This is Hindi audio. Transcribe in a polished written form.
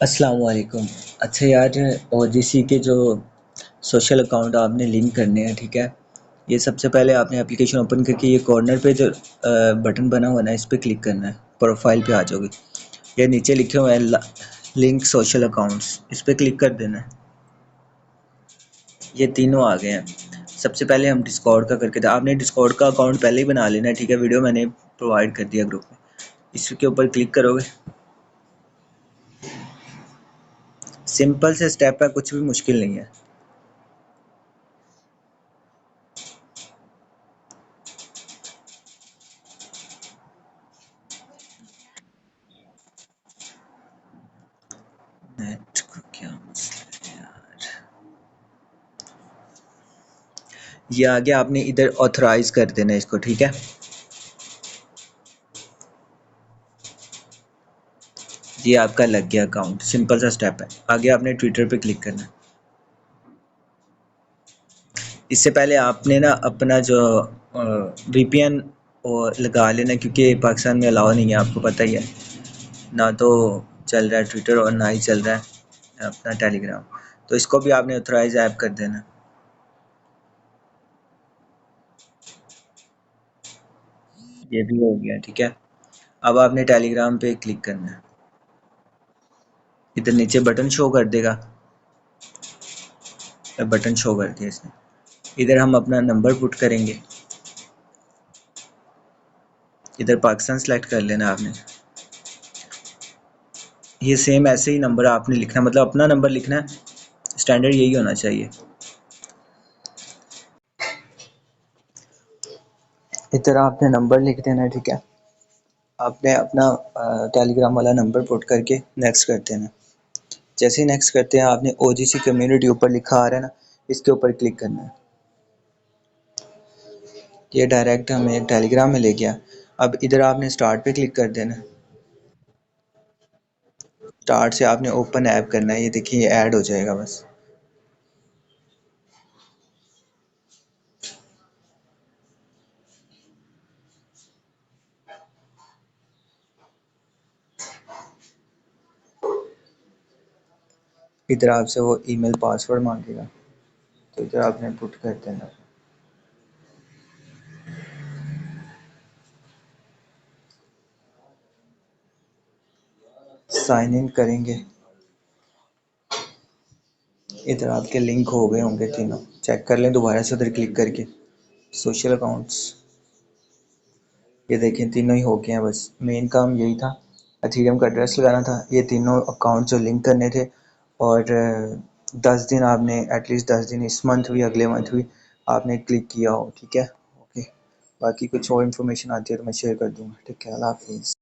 अस्सलाम वालेकुम। अच्छा यार, ओजीसी के जो सोशल अकाउंट आपने लिंक करने हैं, ठीक है। ये सबसे पहले आपने एप्लीकेशन ओपन करके ये कॉर्नर पे जो बटन बना हुआ है ना, इस पे क्लिक करना है। प्रोफाइल पे आ जाओगे। ये नीचे लिखे हुए हैं लिंक सोशल अकाउंट्स, इस पे क्लिक कर देना है। ये तीनों आ गए हैं। सबसे पहले हम डिस्कॉर्ड का करके था। आपने डिस्कॉर्ड का अकाउंट पहले ही बना लेना है, ठीक है। वीडियो मैंने प्रोवाइड कर दिया ग्रुप में। इसके ऊपर क्लिक करोगे। सिंपल से स्टेप है, कुछ भी मुश्किल नहीं है। नेट को क्या मसला है यार। ये आगे आपने इधर ऑथराइज कर देना है इसको, ठीक है। ये आपका लग गया अकाउंट। सिंपल सा स्टेप है। आगे आपने ट्विटर पे क्लिक करना है। इससे पहले आपने ना अपना जो वीपीएन लगा लेना, क्योंकि पाकिस्तान में अलाउ नहीं है, आपको पता ही है। ना तो चल रहा है ट्विटर और ना ही चल रहा है अपना टेलीग्राम। तो इसको भी आपने ऑथराइज ऐप कर देना। ये भी हो गया, ठीक है। अब आपने टेलीग्राम पे क्लिक करना है। इधर नीचे बटन शो कर देगा। बटन शो कर दिया इसने। इधर हम अपना नंबर पुट करेंगे। इधर पाकिस्तान सेलेक्ट कर लेना आपने। ये सेम ऐसे ही नंबर आपने लिखना है, मतलब अपना नंबर लिखना है। स्टैंडर्ड यही होना चाहिए। इधर आपने नंबर लिख देना है, ठीक है। आपने अपना टेलीग्राम वाला नंबर पुट करके नेक्स्ट कर देना। जैसे ही नेक्स्ट करते हैं, आपने ओजीसी कम्युनिटी ऊपर लिखा आ रहा है ना, इसके ऊपर क्लिक करना है। ये डायरेक्ट हमें टेलीग्राम में ले गया। अब इधर आपने स्टार्ट पे क्लिक कर देना है। स्टार्ट से आपने ओपन ऐप करना है। ये देखिए, ये ऐड हो जाएगा बस। इधर आपसे वो ईमेल पासवर्ड मांगेगा, तो इधर आपने पुट कर देना। साइन इन करेंगे। इधर आपके लिंक हो गए होंगे तीनों। चेक कर लें दोबारा से उधर क्लिक करके। सोशल अकाउंट्स, ये देखें तीनों ही हो गए हैं। बस मेन काम यही था, एथीरियम का एड्रेस लगाना था। ये तीनों अकाउंट जो लिंक करने थे। और 10 दिन आपने, एटलीस्ट 10 दिन इस मंथ भी अगले मंथ भी आपने क्लिक किया हो, ठीक है। ओके। बाकी कुछ और इन्फॉर्मेशन आती है तो मैं शेयर कर दूँगा, ठीक है। अल्लाह हाफिज़।